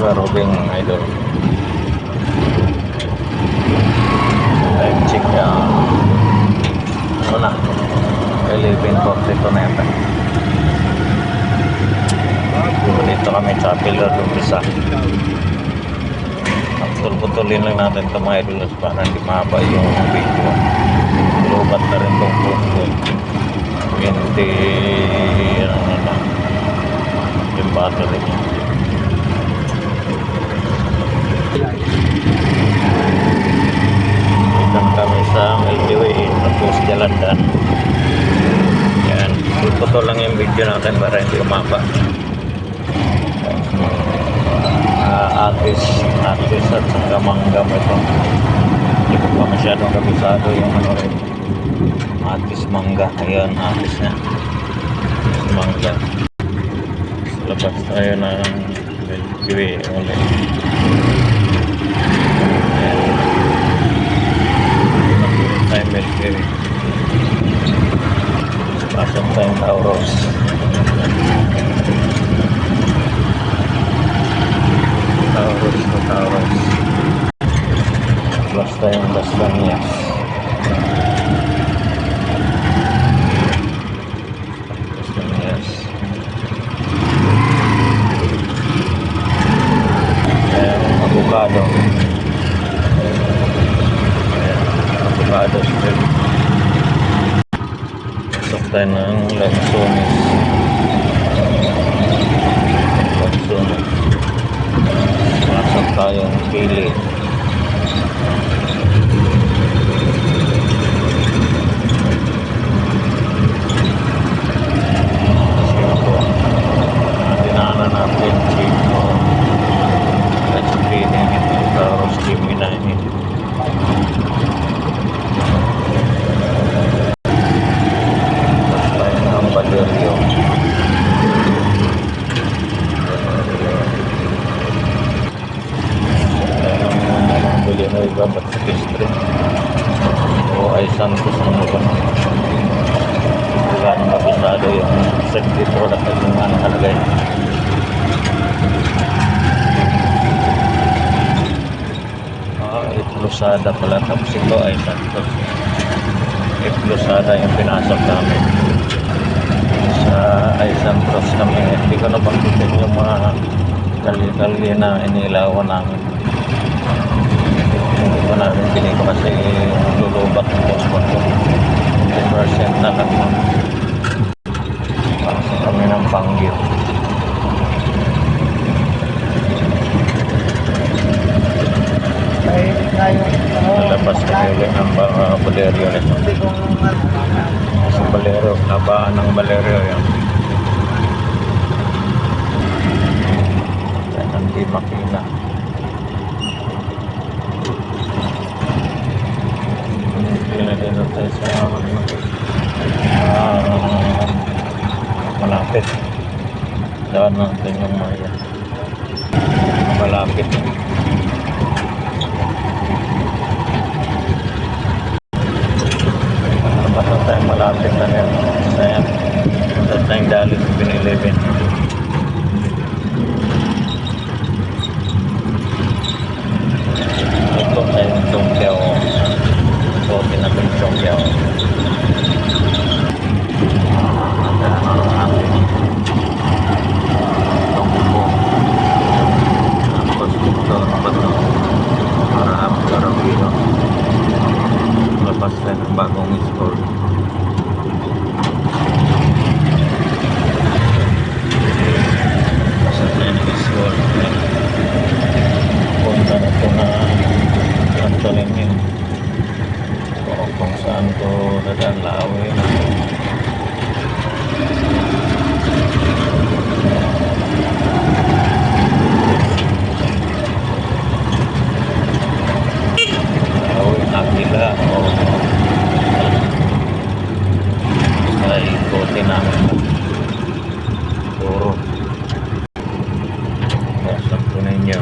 Robing idol. Time check ano na, 11:42 na yata. Dito kami sa Pilar Lumisa. Putulin lang natin ito mga idol para hindi mahaba yung video. Lubat na rin itong phone ko. 20 ano na yung battery niya. Dito kami sa LTWA tapos Jalandan. Yan, putol lang yung video natin para hindi umaba. Atis at saka mangga mo ito. Hindi ko pa masyadong kabisado yung ano rin. Atis mangga. Ayan, atis na. Mangga. Labas tayo ng Milky ulit. Tayo Milky Way. Pasok tayong Tauros. Tauros. Basta yung Las avocado strip. Pasok tayo ng Lanzones. Pasok tayong pili. Dinaanan natin Chico. Let's clean it. Tauros Gemini. Tapos tayo ng Valerio. Babat sa Street o ay Santos ano ba wala nang kabisado yung circuit product at yung ano kalagay. Itlusada pala tapos ito ay Santos. Itlusada yung pinasok namin sa ay Santos kami. Hindi ko na bangkitin yung mga kali-kali na inilawan namin. Hindi ko namin pinito kasi lulubat ng transport ko 10% na lang kasi kami ng Panggil. Nalabas kami ulit ng Valerio nito sa Valerio, labaan ng Valerio yan. Hindi makina. Dito tayo sa malapit. Daan natin yung Maya. Malapit. Basta tayo malapit na yan. Basta tayong dali sa Pinilibin. Ito tayong Tungkiao. So, pinapintong yaw. Tungko. Tapos dito, bato. Marahap, Carabino. Lapas tayo ng bagong school. Basta tayo ng school. Punta na ito na Antolin yun. Kung saan ko dadaan lawin. Lawin Aquila o ay ikotin namin puro kasap ko ninyo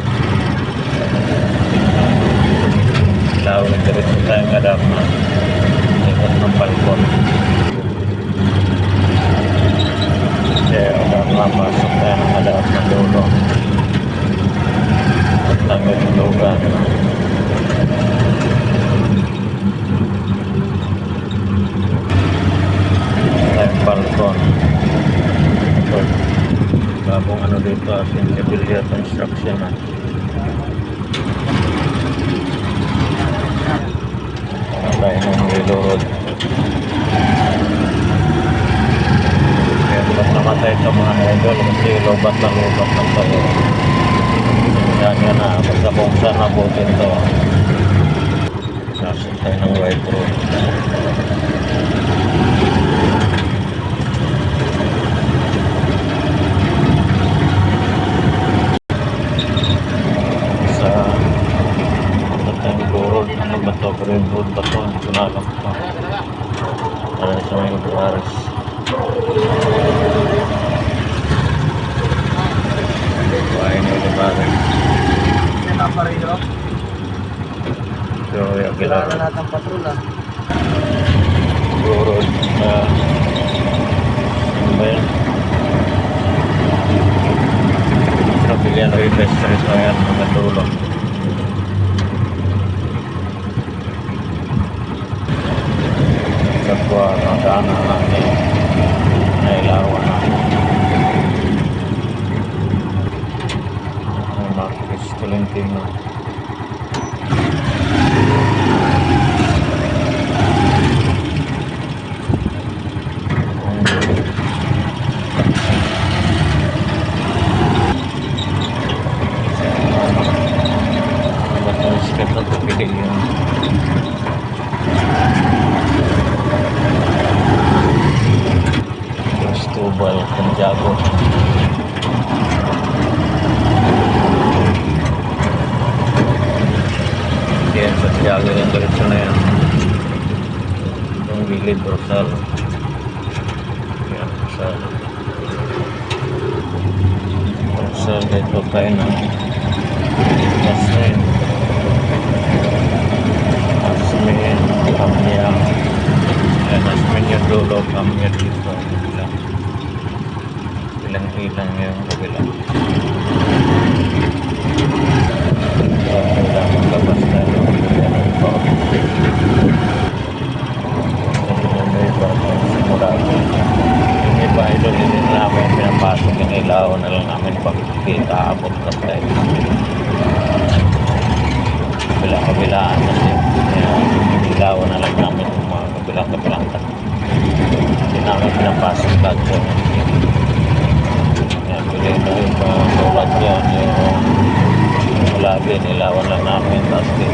lawin diretso tayong adap na ikot ng balkon. Kaya udah masuk tayo ng adap ng dulo. langit lugan. Tayong balkon. Ito, bagong ano dito, Sincabilia Construction na. Tayo ng reload. Kaya ba't namatay ito mga idol kasi lobat lang tayo. Yan yan na, basta kung saan nabutin to. Nasa tayo ng white road. Sa ano tayong road, ano ba to? Green road ba to? Hindi ko na alam pa. Para sa mga Buares. Buhay na Buares. Yan ang pareho. So, yung Kailangan kailangan na natin patrol ah. road na ano ba yun? Tropilian River Street o yan, mga tulong. Kapwa ang daanan natin nailawan natin. Ang Marquez Tolentino. Ito pili yung Cristobal Santiago. Yan, Santiago yung diretso na yan. Itong Gilid, Rosal. Yan, Rosal dito tayo na Jasmine. Jasmine, Kamya. Yan, Jasmine yung dulo, Kamya dito. Ilang yung kabila. Kailangan maglabas na yung ito. May iba simula. Yung iba idol, hindi na namin pinapasok yung ilaw na lang namin pagkita abot na tayo. Kabilaan kasi ilaw na lang namin yung mga kabilang hindi namin pinapasok lahat yun. Yan, pili na yung tulad yan yung lagi nilawan lang namin tapos